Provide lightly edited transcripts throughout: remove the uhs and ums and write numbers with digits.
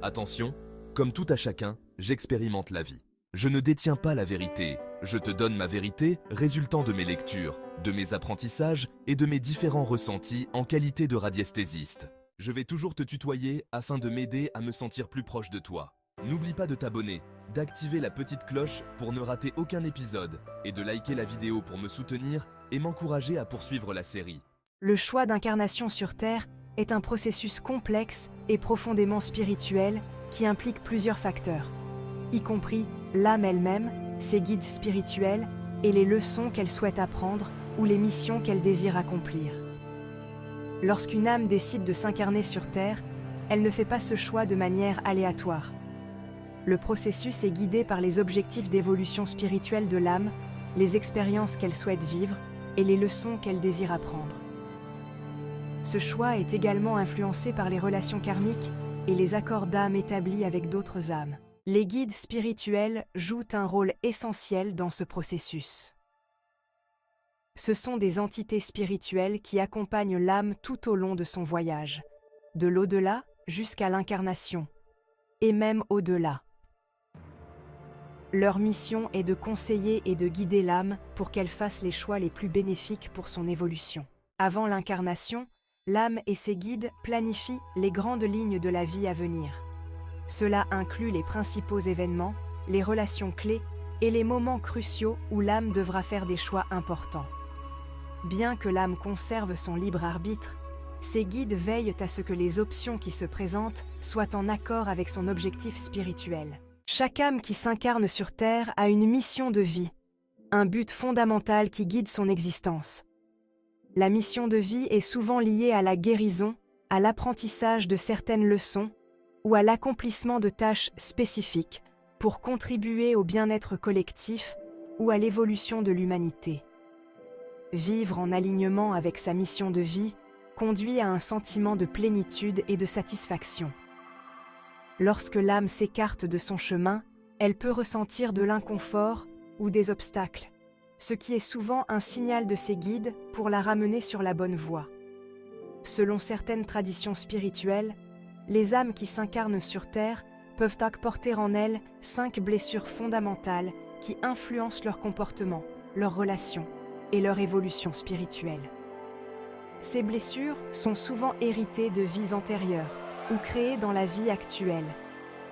Attention, comme tout à chacun, j'expérimente la vie. Je ne détiens pas la vérité, je te donne ma vérité résultant de mes lectures, de mes apprentissages et de mes différents ressentis en qualité de radiesthésiste. Je vais toujours te tutoyer afin de m'aider à me sentir plus proche de toi. N'oublie pas de t'abonner, d'activer la petite cloche pour ne rater aucun épisode et de liker la vidéo pour me soutenir et m'encourager à poursuivre la série. Le choix d'incarnation sur Terre est un processus complexe et profondément spirituel qui implique plusieurs facteurs, y compris l'âme elle-même, ses guides spirituels et les leçons qu'elle souhaite apprendre ou les missions qu'elle désire accomplir. Lorsqu'une âme décide de s'incarner sur Terre, elle ne fait pas ce choix de manière aléatoire. Le processus est guidé par les objectifs d'évolution spirituelle de l'âme, les expériences qu'elle souhaite vivre et les leçons qu'elle désire apprendre. Ce choix est également influencé par les relations karmiques et les accords d'âme établis avec d'autres âmes. Les guides spirituels jouent un rôle essentiel dans ce processus. Ce sont des entités spirituelles qui accompagnent l'âme tout au long de son voyage, de l'au-delà jusqu'à l'incarnation, et même au-delà. Leur mission est de conseiller et de guider l'âme pour qu'elle fasse les choix les plus bénéfiques pour son évolution. Avant l'incarnation, l'âme et ses guides planifient les grandes lignes de la vie à venir. Cela inclut les principaux événements, les relations clés et les moments cruciaux où l'âme devra faire des choix importants. Bien que l'âme conserve son libre arbitre, ses guides veillent à ce que les options qui se présentent soient en accord avec son objectif spirituel. Chaque âme qui s'incarne sur Terre a une mission de vie, un but fondamental qui guide son existence. La mission de vie est souvent liée à la guérison, à l'apprentissage de certaines leçons ou à l'accomplissement de tâches spécifiques pour contribuer au bien-être collectif ou à l'évolution de l'humanité. Vivre en alignement avec sa mission de vie conduit à un sentiment de plénitude et de satisfaction. Lorsque l'âme s'écarte de son chemin, elle peut ressentir de l'inconfort ou des obstacles, ce qui est souvent un signal de ses guides pour la ramener sur la bonne voie. Selon certaines traditions spirituelles, les âmes qui s'incarnent sur Terre peuvent porter en elles 5 blessures fondamentales qui influencent leur comportement, leurs relations et leur évolution spirituelle. Ces blessures sont souvent héritées de vies antérieures ou créées dans la vie actuelle,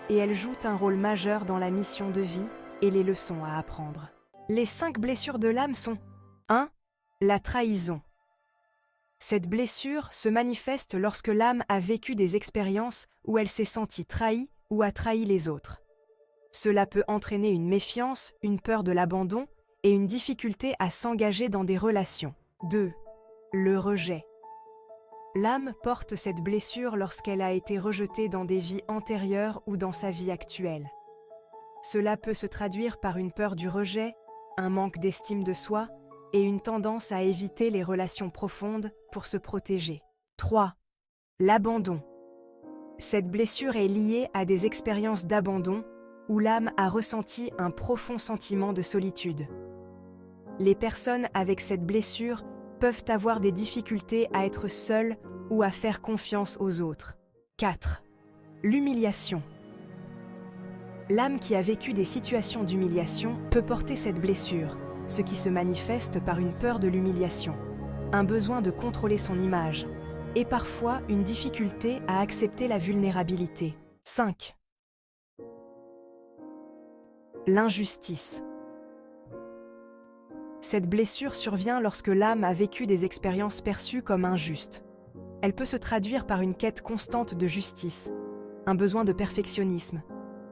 et elles jouent un rôle majeur dans la mission de vie et les leçons à apprendre. Les 5 blessures de l'âme sont 1. La trahison. Cette blessure se manifeste lorsque l'âme a vécu des expériences où elle s'est sentie trahie ou a trahi les autres. Cela peut entraîner une méfiance, une peur de l'abandon et une difficulté à s'engager dans des relations. 2. Le rejet. L'âme porte cette blessure lorsqu'elle a été rejetée dans des vies antérieures ou dans sa vie actuelle. Cela peut se traduire par une peur du rejet, un manque d'estime de soi et une tendance à éviter les relations profondes pour se protéger. 3. L'abandon. Cette blessure est liée à des expériences d'abandon où l'âme a ressenti un profond sentiment de solitude. Les personnes avec cette blessure peuvent avoir des difficultés à être seules ou à faire confiance aux autres. 4. L'humiliation. L'âme qui a vécu des situations d'humiliation peut porter cette blessure, ce qui se manifeste par une peur de l'humiliation, un besoin de contrôler son image, et parfois une difficulté à accepter la vulnérabilité. 5. L'injustice. Cette blessure survient lorsque l'âme a vécu des expériences perçues comme injustes. Elle peut se traduire par une quête constante de justice, un besoin de perfectionnisme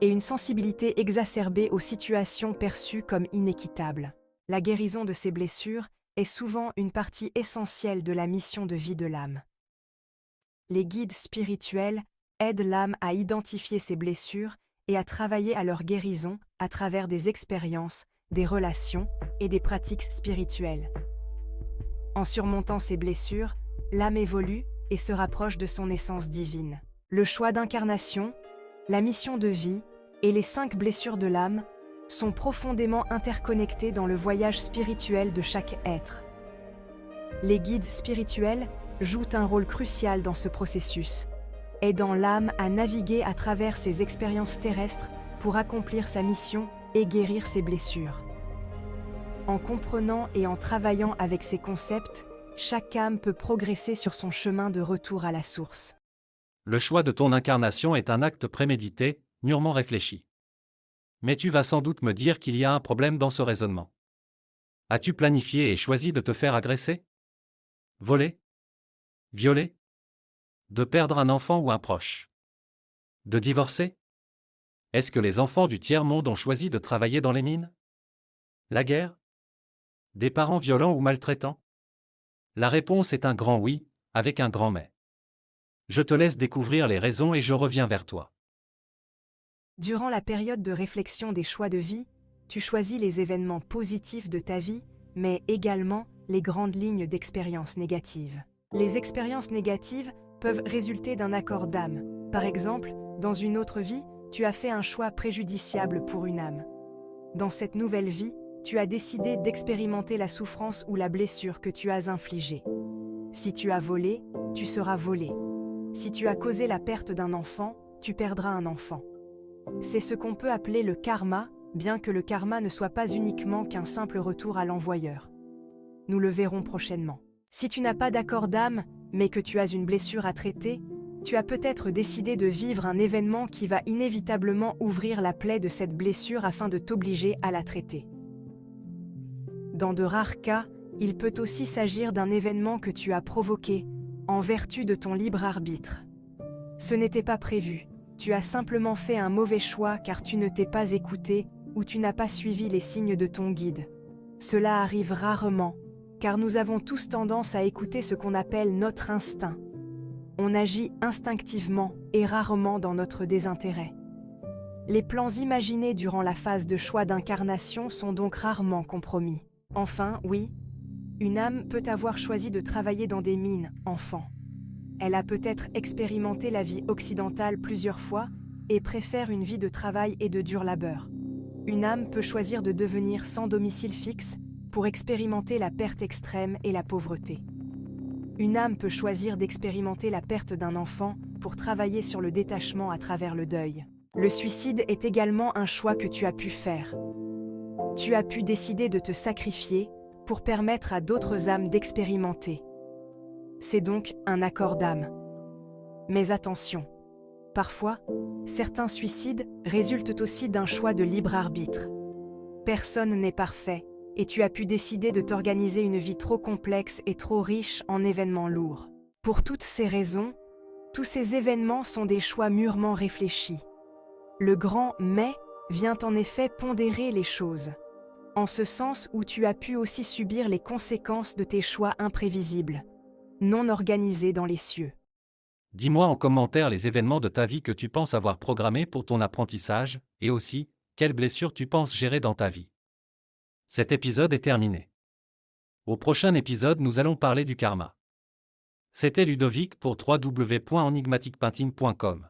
et une sensibilité exacerbée aux situations perçues comme inéquitables. La guérison de ces blessures est souvent une partie essentielle de la mission de vie de l'âme. Les guides spirituels aident l'âme à identifier ses blessures et à travailler à leur guérison à travers des expériences, des relations et des pratiques spirituelles. En surmontant ces blessures, l'âme évolue et se rapproche de son essence divine. Le choix d'incarnation, la mission de vie et les 5 blessures de l'âme sont profondément interconnectés dans le voyage spirituel de chaque être. Les guides spirituels jouent un rôle crucial dans ce processus, aidant l'âme à naviguer à travers ses expériences terrestres pour accomplir sa mission et guérir ses blessures. En comprenant et en travaillant avec ces concepts, chaque âme peut progresser sur son chemin de retour à la source. Le choix de ton incarnation est un acte prémédité, mûrement réfléchi. Mais tu vas sans doute me dire qu'il y a un problème dans ce raisonnement. As-tu planifié et choisi de te faire agresser? Voler? Violer? De perdre un enfant ou un proche? De divorcer? Est-ce que les enfants du tiers-monde ont choisi de travailler dans les mines? La guerre? Des parents violents ou maltraitants? La réponse est un grand oui, avec un grand mais. Je te laisse découvrir les raisons et je reviens vers toi. Durant la période de réflexion des choix de vie, tu choisis les événements positifs de ta vie, mais également les grandes lignes d'expériences négatives. Les expériences négatives peuvent résulter d'un accord d'âme. Par exemple, dans une autre vie, tu as fait un choix préjudiciable pour une âme. Dans cette nouvelle vie, tu as décidé d'expérimenter la souffrance ou la blessure que tu as infligée. Si tu as volé, tu seras volé. Si tu as causé la perte d'un enfant, tu perdras un enfant. C'est ce qu'on peut appeler le karma, bien que le karma ne soit pas uniquement qu'un simple retour à l'envoyeur. Nous le verrons prochainement. Si tu n'as pas d'accord d'âme, mais que tu as une blessure à traiter, tu as peut-être décidé de vivre un événement qui va inévitablement ouvrir la plaie de cette blessure afin de t'obliger à la traiter. Dans de rares cas, il peut aussi s'agir d'un événement que tu as provoqué, en vertu de ton libre arbitre. Ce n'était pas prévu, tu as simplement fait un mauvais choix car tu ne t'es pas écouté ou tu n'as pas suivi les signes de ton guide. Cela arrive rarement, car nous avons tous tendance à écouter ce qu'on appelle notre instinct. On agit instinctivement et rarement dans notre désintérêt. Les plans imaginés durant la phase de choix d'incarnation sont donc rarement compromis. Enfin, oui, une âme peut avoir choisi de travailler dans des mines, enfant. Elle a peut-être expérimenté la vie occidentale plusieurs fois et préfère une vie de travail et de dur labeur. Une âme peut choisir de devenir sans domicile fixe pour expérimenter la perte extrême et la pauvreté. Une âme peut choisir d'expérimenter la perte d'un enfant pour travailler sur le détachement à travers le deuil. Le suicide est également un choix que tu as pu faire. Tu as pu décider de te sacrifier pour permettre à d'autres âmes d'expérimenter. C'est donc un accord d'âme. Mais attention, parfois, certains suicides résultent aussi d'un choix de libre arbitre. Personne n'est parfait, et tu as pu décider de t'organiser une vie trop complexe et trop riche en événements lourds. Pour toutes ces raisons, tous ces événements sont des choix mûrement réfléchis. Le grand « mais » vient en effet pondérer les choses, en ce sens où tu as pu aussi subir les conséquences de tes choix imprévisibles, non organisés dans les cieux. Dis-moi en commentaire les événements de ta vie que tu penses avoir programmés pour ton apprentissage, et aussi, quelles blessures tu penses gérer dans ta vie. Cet épisode est terminé. Au prochain épisode, nous allons parler du karma. C'était Ludovic pour www.enigmaticpainting.com.